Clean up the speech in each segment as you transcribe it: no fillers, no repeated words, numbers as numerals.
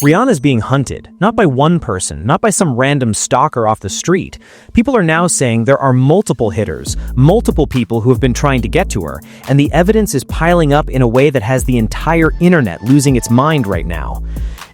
Rihanna's being hunted, not by one person, not by some random stalker off the street. People are now saying there are multiple hitters, multiple people who have been trying to get to her, and the evidence is piling up in a way that has the entire internet losing its mind right now.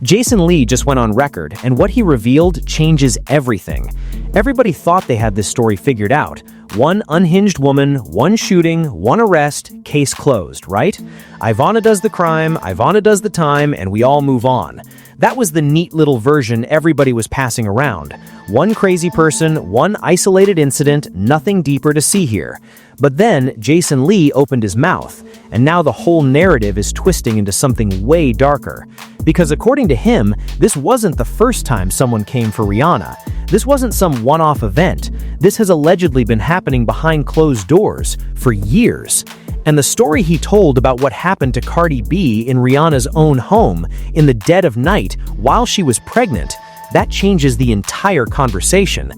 Jason Lee just went on record, and what he revealed changes everything. Everybody thought they had this story figured out. One unhinged woman, one shooting, one arrest, case closed, right? Ivana does the crime, Ivana does the time, and we all move on. That was the neat little version everybody was passing around. One crazy person, one isolated incident, nothing deeper to see here. But then Jason Lee opened his mouth, and now the whole narrative is twisting into something way darker. Because according to him, this wasn't the first time someone came for Rihanna. This wasn't some one-off event. This has allegedly been happening behind closed doors for years. And the story he told about what happened to Cardi B in Rihanna's own home in the dead of night while she was pregnant, that changes the entire conversation.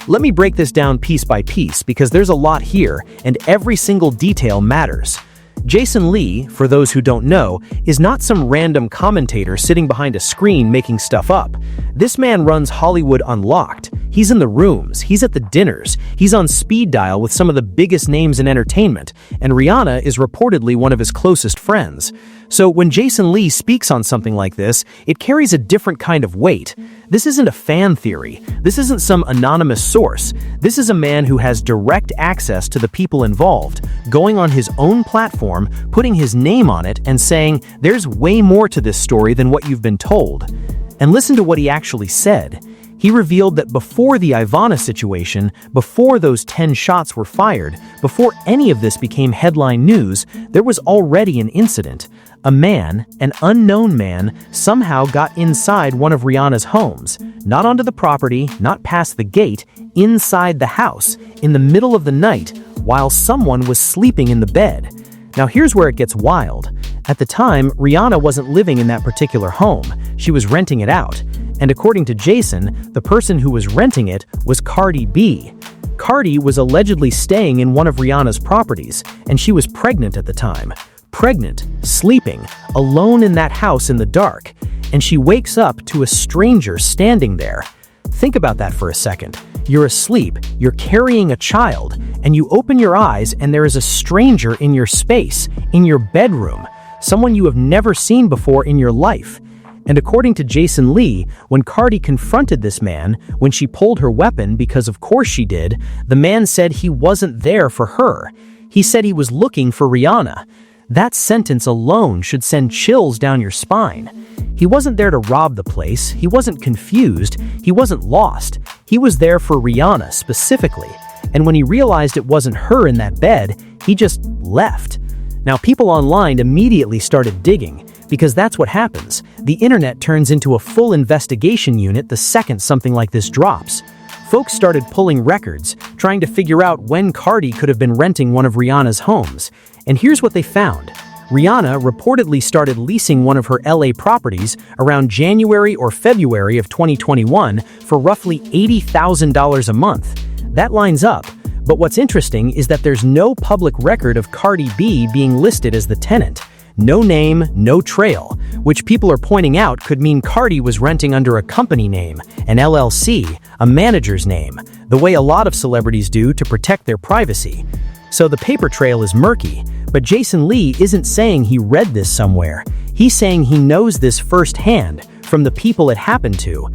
Let me break this down piece by piece because there's a lot here and every single detail matters. Jason Lee, for those who don't know, is not some random commentator sitting behind a screen making stuff up. This man runs Hollywood Unlocked. He's in the rooms, he's at the dinners, he's on speed dial with some of the biggest names in entertainment, and Rihanna is reportedly one of his closest friends. So when Jason Lee speaks on something like this, it carries a different kind of weight. This isn't a fan theory. This isn't some anonymous source. This is a man who has direct access to the people involved, going on his own platform, putting his name on it, and saying, there's way more to this story than what you've been told. And listen to what he actually said. He revealed that before the Ivana situation, before those 10 shots were fired, before any of this became headline news, there was already an incident. A man, an unknown man, somehow got inside one of Rihanna's homes, not onto the property, not past the gate, inside the house, in the middle of the night, while someone was sleeping in the bed. Now here's where it gets wild. At the time, Rihanna wasn't living in that particular home. She was renting it out. And according to Jason, the person who was renting it was Cardi B. Cardi was allegedly staying in one of Rihanna's properties, and she was pregnant at the time. Pregnant, sleeping, alone in that house in the dark, and she wakes up to a stranger standing there. Think about that for a second. You're asleep, you're carrying a child, and you open your eyes and there is a stranger in your space, in your bedroom, someone you have never seen before in your life. And according to Jason Lee, when Cardi confronted this man, when she pulled her weapon, because of course she did, the man said he wasn't there for her. He said he was looking for Rihanna. That sentence alone should send chills down your spine. He wasn't there to rob the place, he wasn't confused, he wasn't lost. He was there for Rihanna specifically. And when he realized it wasn't her in that bed, he just left. Now people online immediately started digging, because that's what happens. The internet turns into a full investigation unit the second something like this drops. Folks started pulling records, trying to figure out when Cardi could have been renting one of Rihanna's homes. And here's what they found. Rihanna reportedly started leasing one of her LA properties around January or February of 2021 for roughly $80,000 a month. That lines up. But what's interesting is that there's no public record of Cardi B being listed as the tenant. No name, no trail, which people are pointing out could mean Cardi was renting under a company name, an LLC, a manager's name, the way a lot of celebrities do to protect their privacy. So the paper trail is murky, but Jason Lee isn't saying he read this somewhere. He's saying he knows this firsthand from the people it happened to.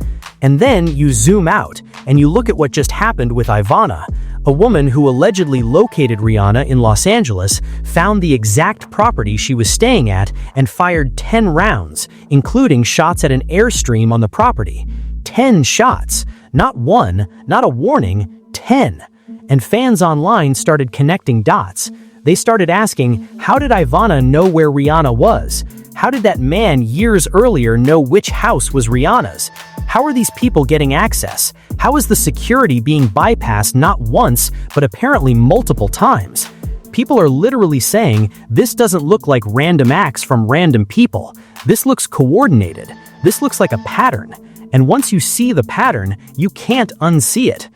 And then you zoom out and you look at what just happened with Ivana. A woman who allegedly located Rihanna in Los Angeles found the exact property she was staying at and fired 10 rounds, including shots at an airstream on the property. 10 shots. Not one, not a warning, 10. And fans online started connecting dots. They started asking, how did Ivana know where Rihanna was? How did that man years earlier know which house was Rihanna's? How are these people getting access? How is the security being bypassed not once, but apparently multiple times? People are literally saying, this doesn't look like random acts from random people. This looks coordinated. This looks like a pattern. And once you see the pattern, you can't unsee it.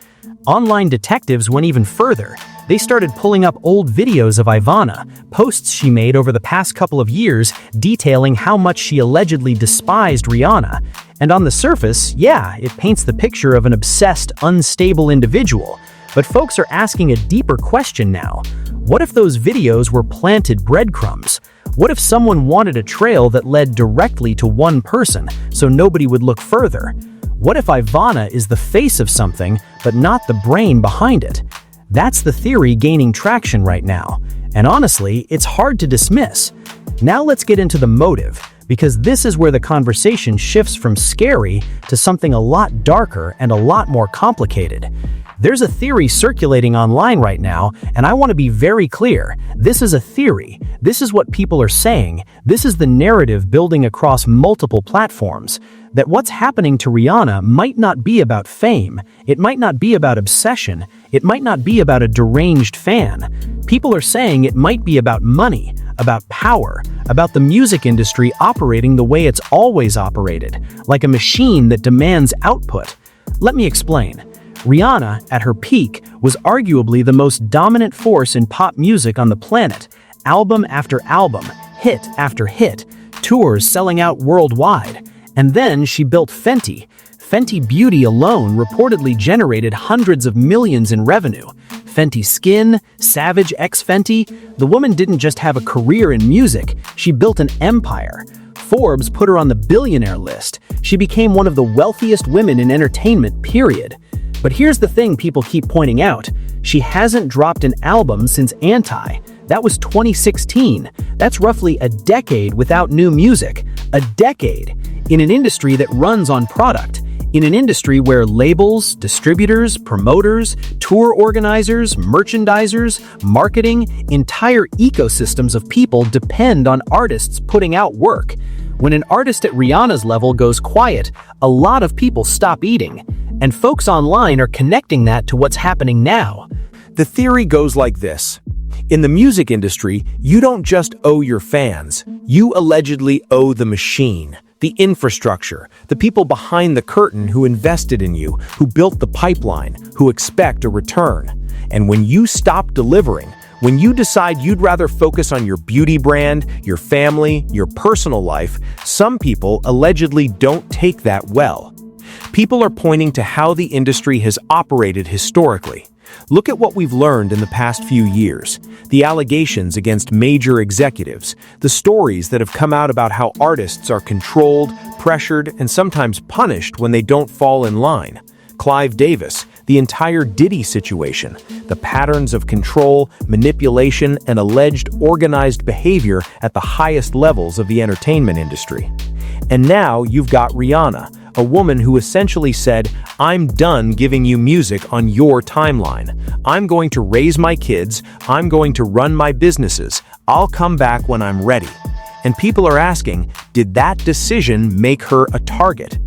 Online detectives went even further. They started pulling up old videos of Ivana, posts she made over the past couple of years detailing how much she allegedly despised Rihanna. And on the surface, yeah, it paints the picture of an obsessed, unstable individual. But folks are asking a deeper question now. What if those videos were planted breadcrumbs? What if someone wanted a trail that led directly to one person, so nobody would look further? What if Ivana is the face of something, but not the brain behind it? That's the theory gaining traction right now. And honestly, it's hard to dismiss. Now let's get into the motive, because this is where the conversation shifts from scary to something a lot darker and a lot more complicated. There's a theory circulating online right now, and I want to be very clear. This is a theory. This is what people are saying. This is the narrative building across multiple platforms. That what's happening to Rihanna might not be about fame. It might not be about obsession. It might not be about a deranged fan. People are saying it might be about money, about power, about the music industry operating the way it's always operated, like a machine that demands output. Let me explain. Rihanna, at her peak, was arguably the most dominant force in pop music on the planet. Album after album, hit after hit, tours selling out worldwide. And then she built Fenty. Fenty Beauty alone reportedly generated hundreds of millions in revenue. Fenty Skin, Savage X Fenty, the woman didn't just have a career in music, she built an empire. Forbes put her on the billionaire list. She became one of the wealthiest women in entertainment, period. But here's the thing people keep pointing out. She hasn't dropped an album since Anti. That was 2016. That's roughly a decade without new music. A decade. In an industry that runs on product. In an industry where labels, distributors, promoters, tour organizers, merchandisers, marketing, entire ecosystems of people depend on artists putting out work. When an artist at Rihanna's level goes quiet, a lot of people stop eating. And folks online are connecting that to what's happening now. The theory goes like this. In the music industry, you don't just owe your fans. You allegedly owe the machine, the infrastructure, the people behind the curtain who invested in you, who built the pipeline, who expect a return. And when you stop delivering, when you decide you'd rather focus on your beauty brand, your family, your personal life, some people allegedly don't take that well. People are pointing to how the industry has operated historically. Look at what we've learned in the past few years. The allegations against major executives, the stories that have come out about how artists are controlled, pressured, and sometimes punished when they don't fall in line. Clive Davis, the entire Diddy situation, the patterns of control, manipulation, and alleged organized behavior at the highest levels of the entertainment industry. And now you've got Rihanna, a woman who essentially said, "I'm done giving you music on your timeline. I'm going to raise my kids. I'm going to run my businesses. I'll come back when I'm ready." And people are asking, did that decision make her a target?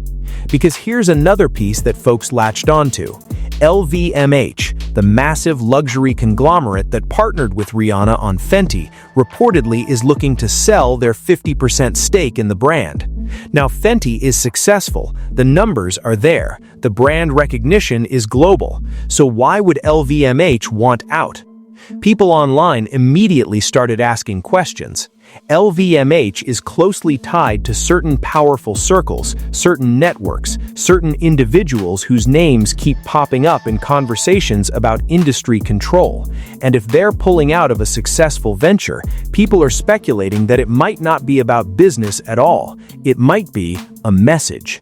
Because here's another piece that folks latched onto. LVMH, the massive luxury conglomerate that partnered with Rihanna on Fenty, reportedly is looking to sell their 50% stake in the brand. Now, Fenty is successful. The numbers are there. The brand recognition is global. So why would LVMH want out? People online immediately started asking questions. LVMH is closely tied to certain powerful circles, certain networks, certain individuals whose names keep popping up in conversations about industry control. And if they're pulling out of a successful venture, people are speculating that it might not be about business at all. It might be a message.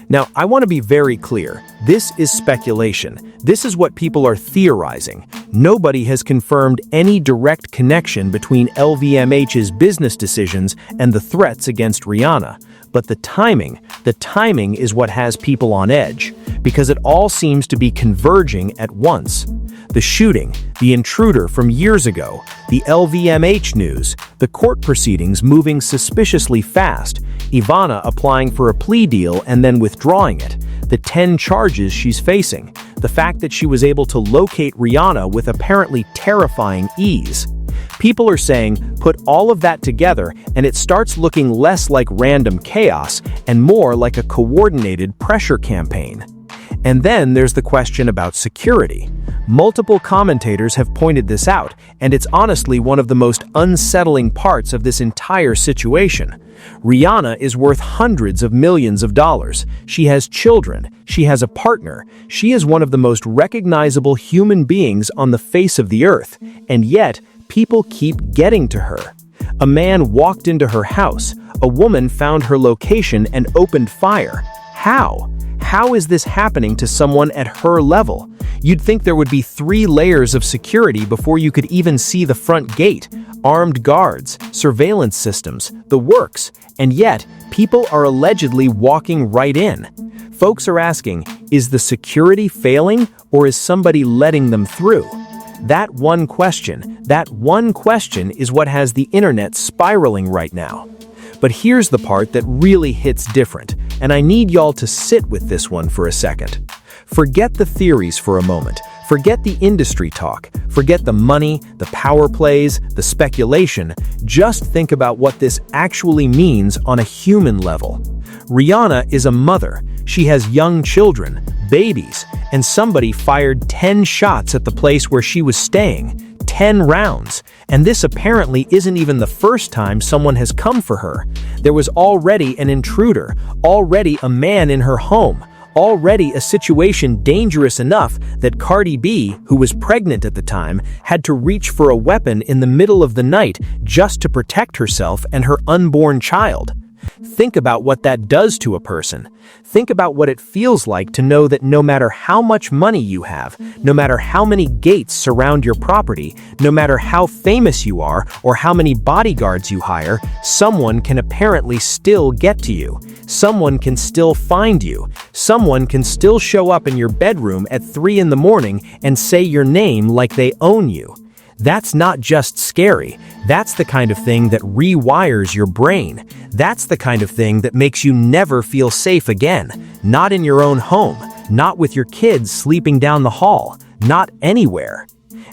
Now, I want to be very clear. This is speculation. This is what people are theorizing. Nobody has confirmed any direct connection between LVMH's business decisions and the threats against Rihanna. But the timing is what has people on edge, because it all seems to be converging at once. The shooting, the intruder from years ago, the LVMH news, the court proceedings moving suspiciously fast, Ivana applying for a plea deal and then withdrawing it, the 10 charges she's facing, the fact that she was able to locate Rihanna with apparently terrifying ease. People are saying, put all of that together and it starts looking less like random chaos and more like a coordinated pressure campaign. And then there's the question about security. Multiple commentators have pointed this out, and it's honestly one of the most unsettling parts of this entire situation. Rihanna is worth hundreds of millions of dollars. She has children. She has a partner. She is one of the most recognizable human beings on the face of the earth, and yet people keep getting to her. A man walked into her house. A woman found her location and opened fire. How? How is this happening to someone at her level? You'd think there would be 3 layers of security before you could even see the front gate. Armed guards, surveillance systems, the works. And yet, people are allegedly walking right in. Folks are asking, is the security failing or is somebody letting them through? That one question is what has the internet spiraling right now. But here's the part that really hits different, and I need y'all to sit with this one for a second. Forget the theories for a moment. Forget the industry talk. Forget the money, the power plays, the speculation. Just think about what this actually means on a human level. Rihanna is a mother. She has young children, babies, and somebody fired 10 shots at the place where she was staying. 10 rounds. And this apparently isn't even the first time someone has come for her. There was already an intruder, already a man in her home, already a situation dangerous enough that Cardi B, who was pregnant at the time, had to reach for a weapon in the middle of the night just to protect herself and her unborn child. Think about what that does to a person. Think about what it feels like to know that no matter how much money you have, no matter how many gates surround your property, no matter how famous you are or how many bodyguards you hire, someone can apparently still get to you. Someone can still find you. Someone can still show up in your bedroom at 3 in the morning and say your name like they own you. That's not just scary. That's the kind of thing that rewires your brain. That's the kind of thing that makes you never feel safe again. Not in your own home. Not with your kids sleeping down the hall. Not anywhere.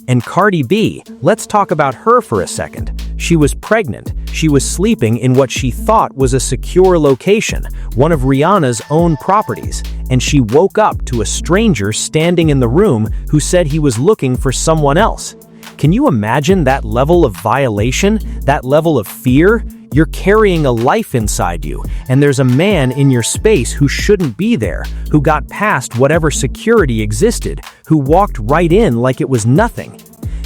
And Cardi B, let's talk about her for a second. She was pregnant. She was sleeping in what she thought was a secure location, one of Rihanna's own properties, and she woke up to a stranger standing in the room who said he was looking for someone else. Can you imagine that level of violation, that level of fear? You're carrying a life inside you, and there's a man in your space who shouldn't be there, who got past whatever security existed, who walked right in like it was nothing.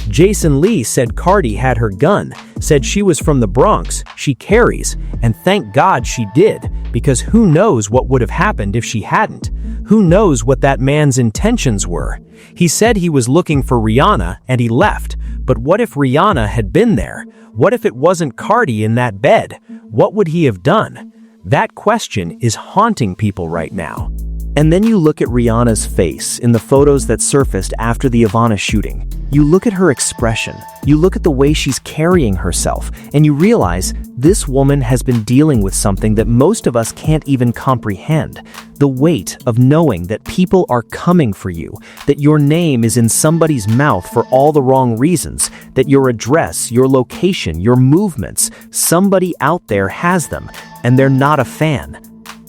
Jason Lee said Cardi had her gun, said she was from the Bronx, she carries, and thank God she did, because who knows what would have happened if she hadn't? Who knows what that man's intentions were? He said he was looking for Rihanna and he left, but what if Rihanna had been there? What if it wasn't Cardi in that bed? What would he have done? That question is haunting people right now. And then you look at Rihanna's face in the photos that surfaced after the Havana shooting. You look at her expression, you look at the way she's carrying herself, and you realize this woman has been dealing with something that most of us can't even comprehend. The weight of knowing that people are coming for you, that your name is in somebody's mouth for all the wrong reasons, that your address, your location, your movements, somebody out there has them, and they're not a fan.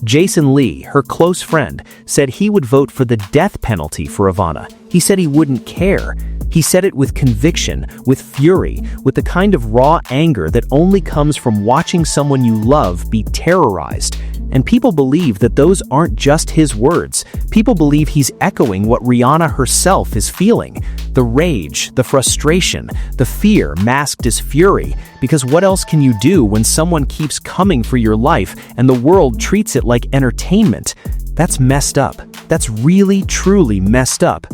Jason Lee, her close friend, said he would vote for the death penalty for Havana. He said he wouldn't care. He said it with conviction, with fury, with the kind of raw anger that only comes from watching someone you love be terrorized. And people believe that those aren't just his words. People believe he's echoing what Rihanna herself is feeling. The rage, the frustration, the fear masked as fury. Because what else can you do when someone keeps coming for your life and the world treats it like entertainment? That's messed up. That's really, truly messed up.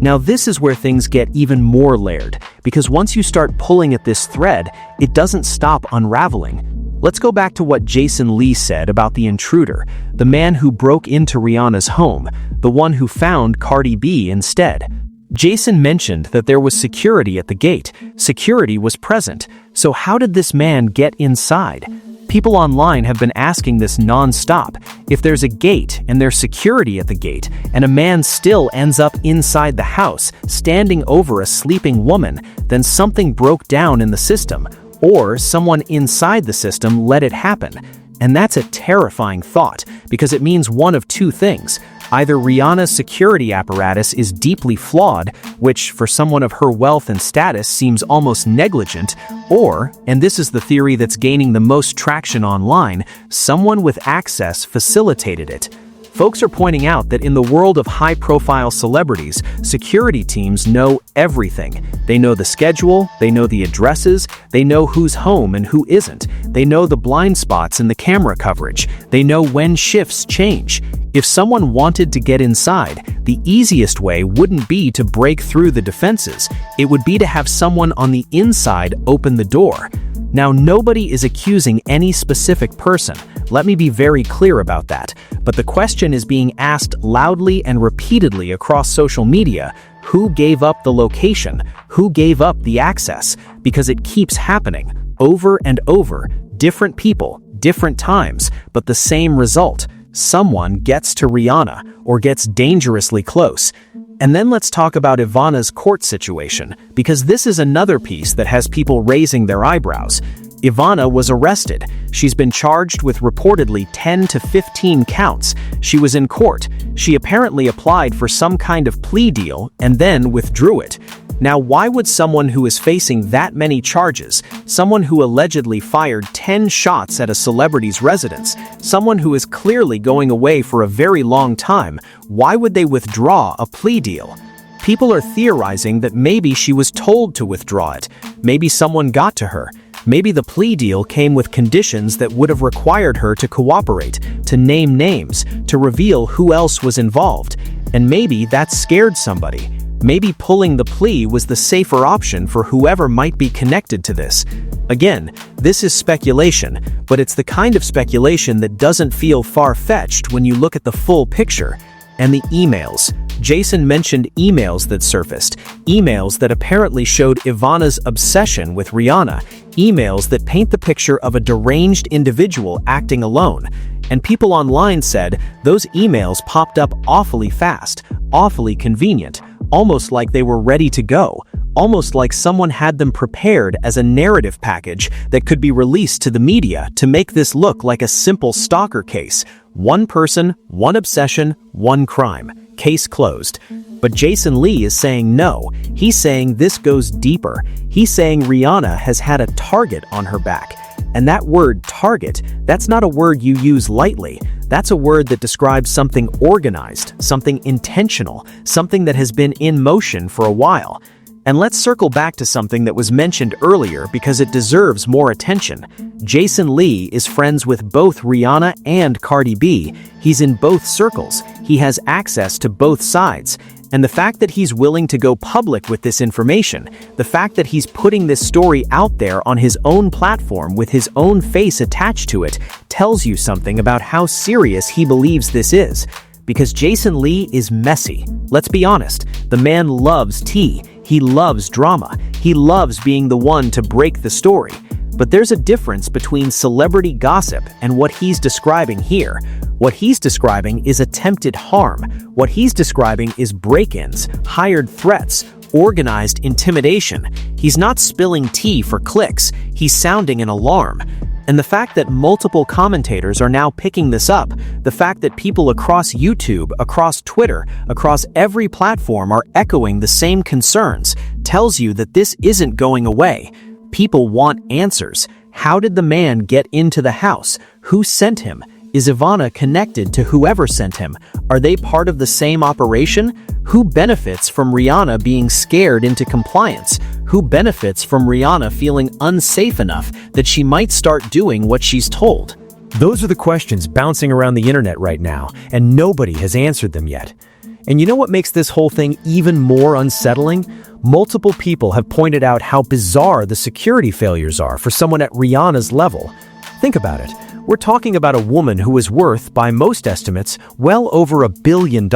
Now this is where things get even more layered, because once you start pulling at this thread, it doesn't stop unraveling. Let's go back to what Jason Lee said about the intruder, the man who broke into Rihanna's home, the one who found Cardi B instead. Jason mentioned that there was security at the gate. Security was present. So how did this man get inside? People online have been asking this non-stop. If there's a gate and there's security at the gate, and a man still ends up inside the house, standing over a sleeping woman, then something broke down in the system, or someone inside the system let it happen. And that's a terrifying thought, because it means one of two things. Either Rihanna's security apparatus is deeply flawed, which for someone of her wealth and status seems almost negligent, or, and this is the theory that's gaining the most traction online, someone with access facilitated it. Folks are pointing out that in the world of high-profile celebrities, security teams know everything. They know the schedule, they know the addresses, they know who's home and who isn't. They know the blind spots in the camera coverage. They know when shifts change. If someone wanted to get inside, the easiest way wouldn't be to break through the defenses. It would be to have someone on the inside open the door. Now, nobody is accusing any specific person. Let me be very clear about that. But the question is being asked loudly and repeatedly across social media: who gave up the location? Who gave up the access? Because it keeps happening over and over. Different people, different times, but the same result. Someone gets to Rihanna or gets dangerously close. And then let's talk about Ivana's court situation, because this is another piece that has people raising their eyebrows. Ivana was arrested. She's been charged with reportedly 10 to 15 counts. She was in court. She apparently applied for some kind of plea deal and then withdrew it. Now, why would someone who is facing that many charges, someone who allegedly fired 10 shots at a celebrity's residence, someone who is clearly going away for a very long time, why would they withdraw a plea deal? People are theorizing that maybe she was told to withdraw it. Maybe someone got to her. Maybe the plea deal came with conditions that would have required her to cooperate, to name names, to reveal who else was involved. And maybe that scared somebody. Maybe pulling the plea was the safer option for whoever might be connected to this. Again, this is speculation, but it's the kind of speculation that doesn't feel far-fetched when you look at the full picture. And the emails. Jason mentioned emails that surfaced, emails that apparently showed Ivana's obsession with Rihanna, emails that paint the picture of a deranged individual acting alone. And people online said those emails popped up awfully fast, awfully convenient, almost like they were ready to go, almost like someone had them prepared as a narrative package that could be released to the media to make this look like a simple stalker case. One person, one obsession, one crime. Case closed. But Jason Lee is saying no. He's saying this goes deeper. He's saying Rihanna has had a target on her back. And that word target, that's not a word you use lightly. That's a word that describes something organized, something intentional, something that has been in motion for a while. And let's circle back to something that was mentioned earlier because it deserves more attention. Jason Lee is friends with both Rihanna and Cardi B. He's in both circles. He has access to both sides. And the fact that he's willing to go public with this information, the fact that he's putting this story out there on his own platform with his own face attached to it, tells you something about how serious he believes this is. Because Jason Lee is messy. Let's be honest, the man loves tea. He loves drama. He loves being the one to break the story. But there's a difference between celebrity gossip and what he's describing here. What he's describing is attempted harm. What he's describing is break-ins, hired threats, organized intimidation. He's not spilling tea for clicks. He's sounding an alarm. And the fact that multiple commentators are now picking this up, the fact that people across YouTube, across Twitter, across every platform are echoing the same concerns, tells you that this isn't going away. People want answers. How did the man get into the house? Who sent him? Is Ivana connected to whoever sent him? Are they part of the same operation? Who benefits from Rihanna being scared into compliance? Who benefits from Rihanna feeling unsafe enough that she might start doing what she's told? Those are the questions bouncing around the internet right now, and nobody has answered them yet. And you know what makes this whole thing even more unsettling? Multiple people have pointed out how bizarre the security failures are for someone at Rihanna's level. Think about it. We're talking about a woman who is worth, by most estimates, well over $1 billion.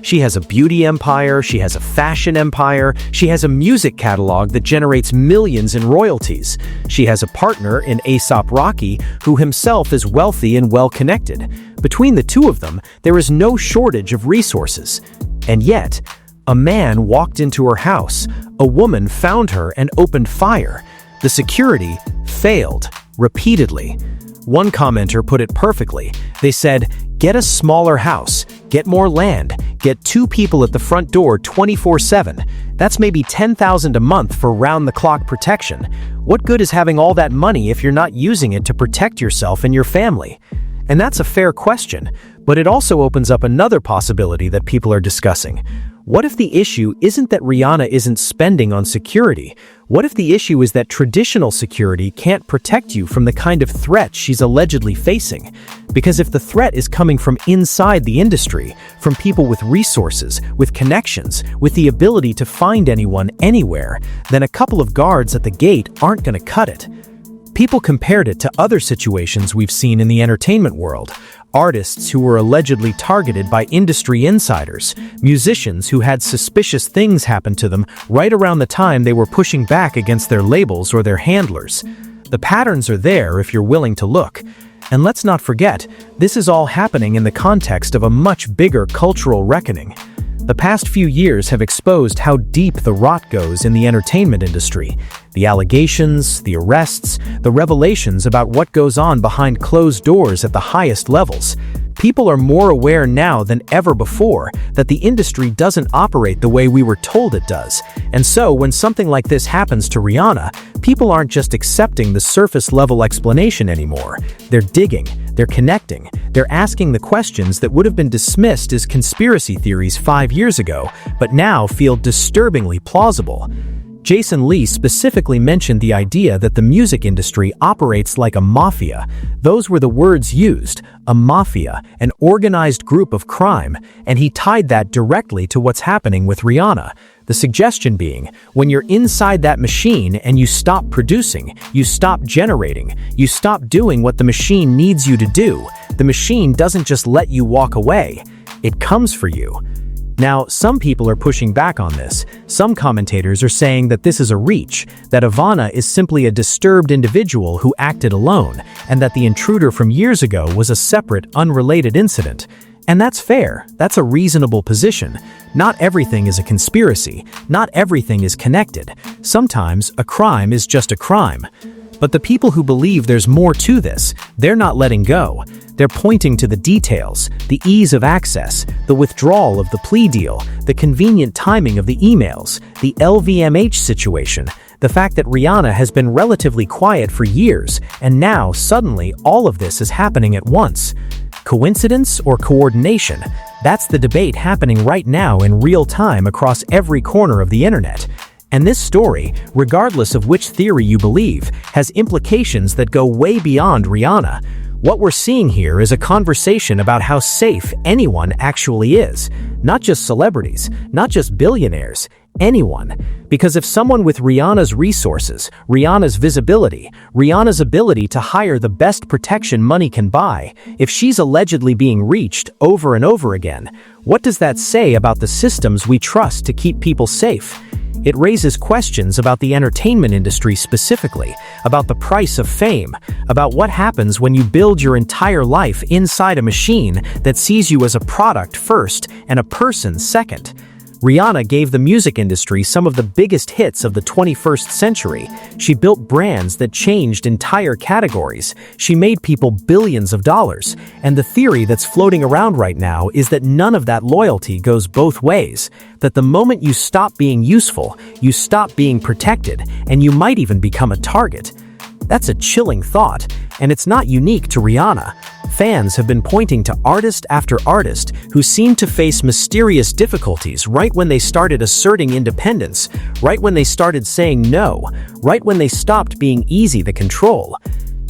She has a beauty empire, she has a fashion empire, she has a music catalog that generates millions in royalties. She has a partner in A$AP Rocky, who himself is wealthy and well-connected. Between the two of them, there is no shortage of resources. And yet, a man walked into her house, a woman found her and opened fire. The security failed repeatedly. One commenter put it perfectly. They said, Get a smaller house, get more land, get 2 people at the front door 24/7. That's maybe $10,000 a month for round-the-clock protection. What good is having all that money if you're not using it to protect yourself and your family? And that's a fair question, but it also opens up another possibility that people are discussing. What if the issue isn't that Rihanna isn't spending on security? What if the issue is that traditional security can't protect you from the kind of threat she's allegedly facing? Because if the threat is coming from inside the industry, from people with resources, with connections, with the ability to find anyone anywhere, then a couple of guards at the gate aren't going to cut it. People compared it to other situations we've seen in the entertainment world. Artists who were allegedly targeted by industry insiders, musicians who had suspicious things happen to them right around the time they were pushing back against their labels or their handlers. The patterns are there if you're willing to look. And let's not forget, this is all happening in the context of a much bigger cultural reckoning. The past few years have exposed how deep the rot goes in the entertainment industry. The allegations, the arrests, the revelations about what goes on behind closed doors at the highest levels. People are more aware now than ever before that the industry doesn't operate the way we were told it does. And so when something like this happens to Rihanna, people aren't just accepting the surface-level explanation anymore. They're digging, they're connecting, they're asking the questions that would have been dismissed as conspiracy theories 5 years ago, but now feel disturbingly plausible. Jason Lee specifically mentioned the idea that the music industry operates like a mafia. Those were the words used, a mafia, an organized group of crime, and he tied that directly to what's happening with Rihanna. The suggestion being, when you're inside that machine and you stop producing, you stop generating, you stop doing what the machine needs you to do, the machine doesn't just let you walk away, it comes for you. Now, some people are pushing back on this. Some commentators are saying that this is a reach, that Ivana is simply a disturbed individual who acted alone, and that the intruder from years ago was a separate, unrelated incident. And that's fair. That's a reasonable position. Not everything is a conspiracy. Not everything is connected. Sometimes a crime is just a crime. But the people who believe there's more to this, they're not letting go. They're pointing to the details, the ease of access, the withdrawal of the plea deal, the convenient timing of the emails, the LVMH situation, the fact that Rihanna has been relatively quiet for years, and now suddenly all of this is happening at once. Coincidence or coordination? That's the debate happening right now in real time across every corner of the internet. And this story, regardless of which theory you believe, has implications that go way beyond Rihanna. What we're seeing here is a conversation about how safe anyone actually is. Not just celebrities, not just billionaires, anyone. Because if someone with Rihanna's resources, Rihanna's visibility, Rihanna's ability to hire the best protection money can buy, if she's allegedly being reached over and over again, what does that say about the systems we trust to keep people safe? It raises questions about the entertainment industry specifically, about the price of fame, about what happens when you build your entire life inside a machine that sees you as a product first and a person second. Rihanna gave the music industry some of the biggest hits of the 21st century. She built brands that changed entire categories. She made people billions of dollars. And the theory that's floating around right now is that none of that loyalty goes both ways. That the moment you stop being useful, you stop being protected, and you might even become a target. That's a chilling thought, and it's not unique to Rihanna. Fans have been pointing to artist after artist who seem to face mysterious difficulties right when they started asserting independence, right when they started saying no, right when they stopped being easy to control.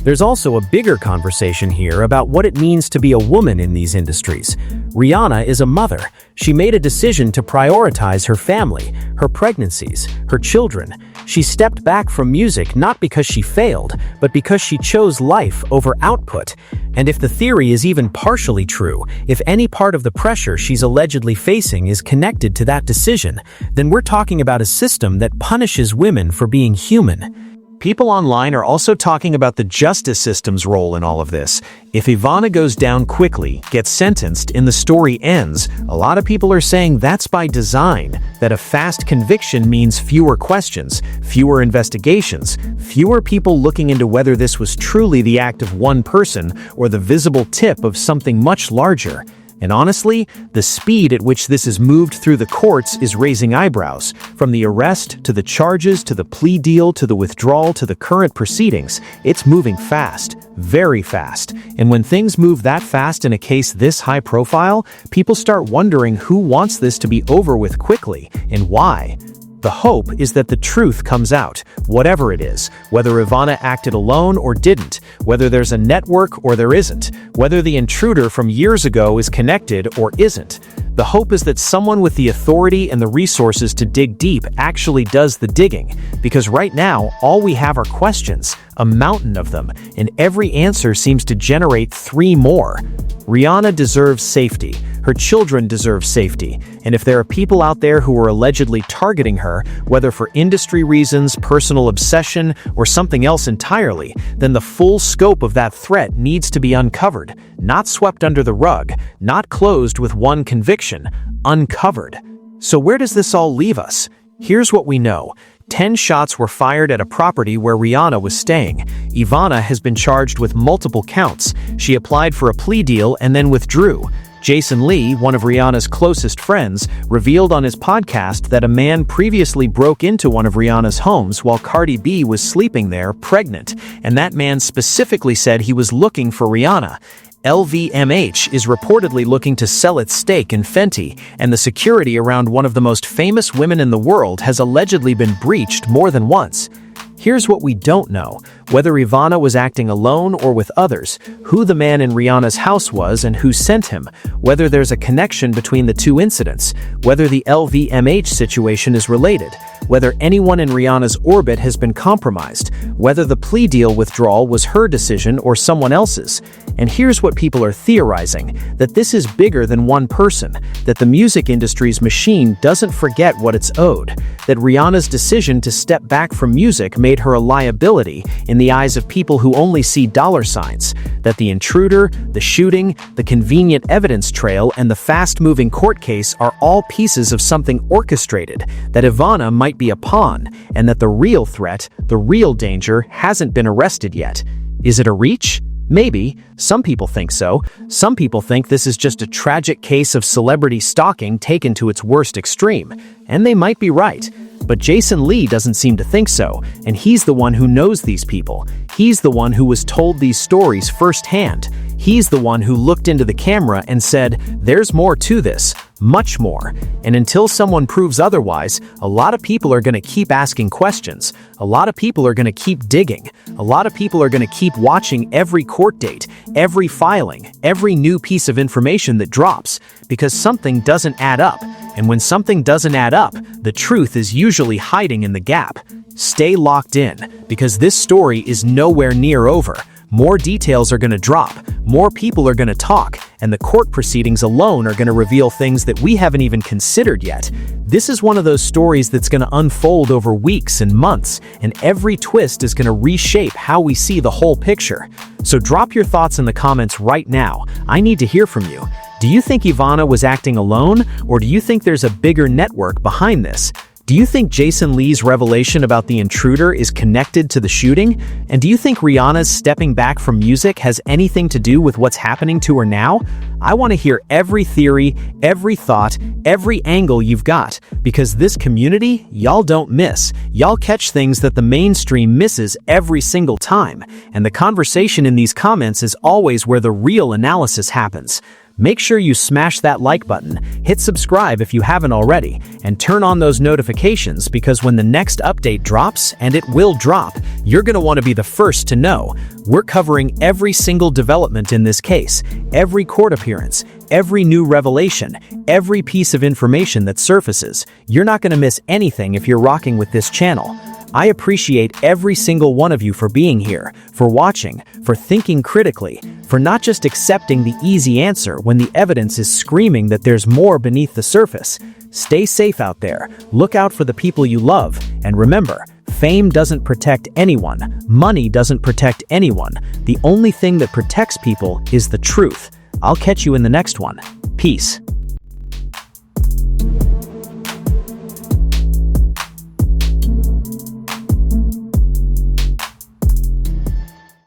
There's also a bigger conversation here about what it means to be a woman in these industries. Rihanna is a mother. She made a decision to prioritize her family, her pregnancies, her children. She stepped back from music not because she failed, but because she chose life over output. And if the theory is even partially true, if any part of the pressure she's allegedly facing is connected to that decision, then we're talking about a system that punishes women for being human. People online are also talking about the justice system's role in all of this. If Ivana goes down quickly, gets sentenced, and the story ends, a lot of people are saying that's by design, that a fast conviction means fewer questions, fewer investigations, fewer people looking into whether this was truly the act of one person or the visible tip of something much larger. And honestly, the speed at which this is moved through the courts is raising eyebrows. From the arrest, to the charges, to the plea deal, to the withdrawal, to the current proceedings, it's moving fast, very fast. And when things move that fast in a case this high profile, people start wondering who wants this to be over with quickly, and why. The hope is that the truth comes out, whatever it is, whether Ivana acted alone or didn't, whether there's a network or there isn't, whether the intruder from years ago is connected or isn't. The hope is that someone with the authority and the resources to dig deep actually does the digging, because right now, all we have are questions, a mountain of them, and every answer seems to generate 3 more. Rihanna deserves safety. Her children deserve safety, and if there are people out there who are allegedly targeting her, whether for industry reasons, personal obsession, or something else entirely, then the full scope of that threat needs to be uncovered, not swept under the rug, not closed with one conviction, uncovered. So where does this all leave us? Here's what we know. 10 shots were fired at a property where Rihanna was staying. Ivana has been charged with multiple counts. She applied for a plea deal and then withdrew. Jason Lee, one of Rihanna's closest friends, revealed on his podcast that a man previously broke into one of Rihanna's homes while Cardi B was sleeping there, pregnant, and that man specifically said he was looking for Rihanna. LVMH is reportedly looking to sell its stake in Fenty, and the security around one of the most famous women in the world has allegedly been breached more than once. Here's what we don't know: whether Ivana was acting alone or with others, who the man in Rihanna's house was and who sent him, whether there's a connection between the two incidents, whether the LVMH situation is related, whether anyone in Rihanna's orbit has been compromised, whether the plea deal withdrawal was her decision or someone else's. And here's what people are theorizing: that this is bigger than one person, that the music industry's machine doesn't forget what it's owed, that Rihanna's decision to step back from music made her a liability in the eyes of people who only see dollar signs, that the intruder, the shooting, the convenient evidence trail, and the fast-moving court case are all pieces of something orchestrated, that Ivana might be a pawn, and that the real threat, the real danger, hasn't been arrested yet. Is it a reach? Maybe. Some people think so. Some people think this is just a tragic case of celebrity stalking taken to its worst extreme. And they might be right. But Jason Lee doesn't seem to think so, and he's the one who knows these people. He's the one who was told these stories firsthand. He's the one who looked into the camera and said, "There's more to this, much more." And until someone proves otherwise, a lot of people are going to keep asking questions. A lot of people are going to keep digging. A lot of people are going to keep watching every court date, every filing, every new piece of information that drops, because something doesn't add up. And when something doesn't add up, the truth is usually hiding in the gap. Stay locked in, because this story is nowhere near over. More details are going to drop, more people are going to talk, and the court proceedings alone are going to reveal things that we haven't even considered yet. This is one of those stories that's going to unfold over weeks and months, and every twist is going to reshape how we see the whole picture. So drop your thoughts in the comments right now. I need to hear from you. Do you think Ivana was acting alone, or do you think there's a bigger network behind this? Do you think Jason Lee's revelation about the intruder is connected to the shooting? And do you think Rihanna's stepping back from music has anything to do with what's happening to her now? I want to hear every theory, every thought, every angle you've got, because this community, y'all don't miss. Y'all catch things that the mainstream misses every single time. And the conversation in these comments is always where the real analysis happens. Make sure you smash that like button, hit subscribe if you haven't already, and turn on those notifications, because when the next update drops, and it will drop, you're going to want to be the first to know. We're covering every single development in this case, every court appearance, every new revelation, every piece of information that surfaces. You're not going to miss anything if you're rocking with this channel. I appreciate every single one of you for being here, for watching, for thinking critically, for not just accepting the easy answer when the evidence is screaming that there's more beneath the surface. Stay safe out there, look out for the people you love, and remember, Fame doesn't protect anyone. Money doesn't protect anyone. The only thing that protects people is the truth. I'll catch you in the next one. Peace.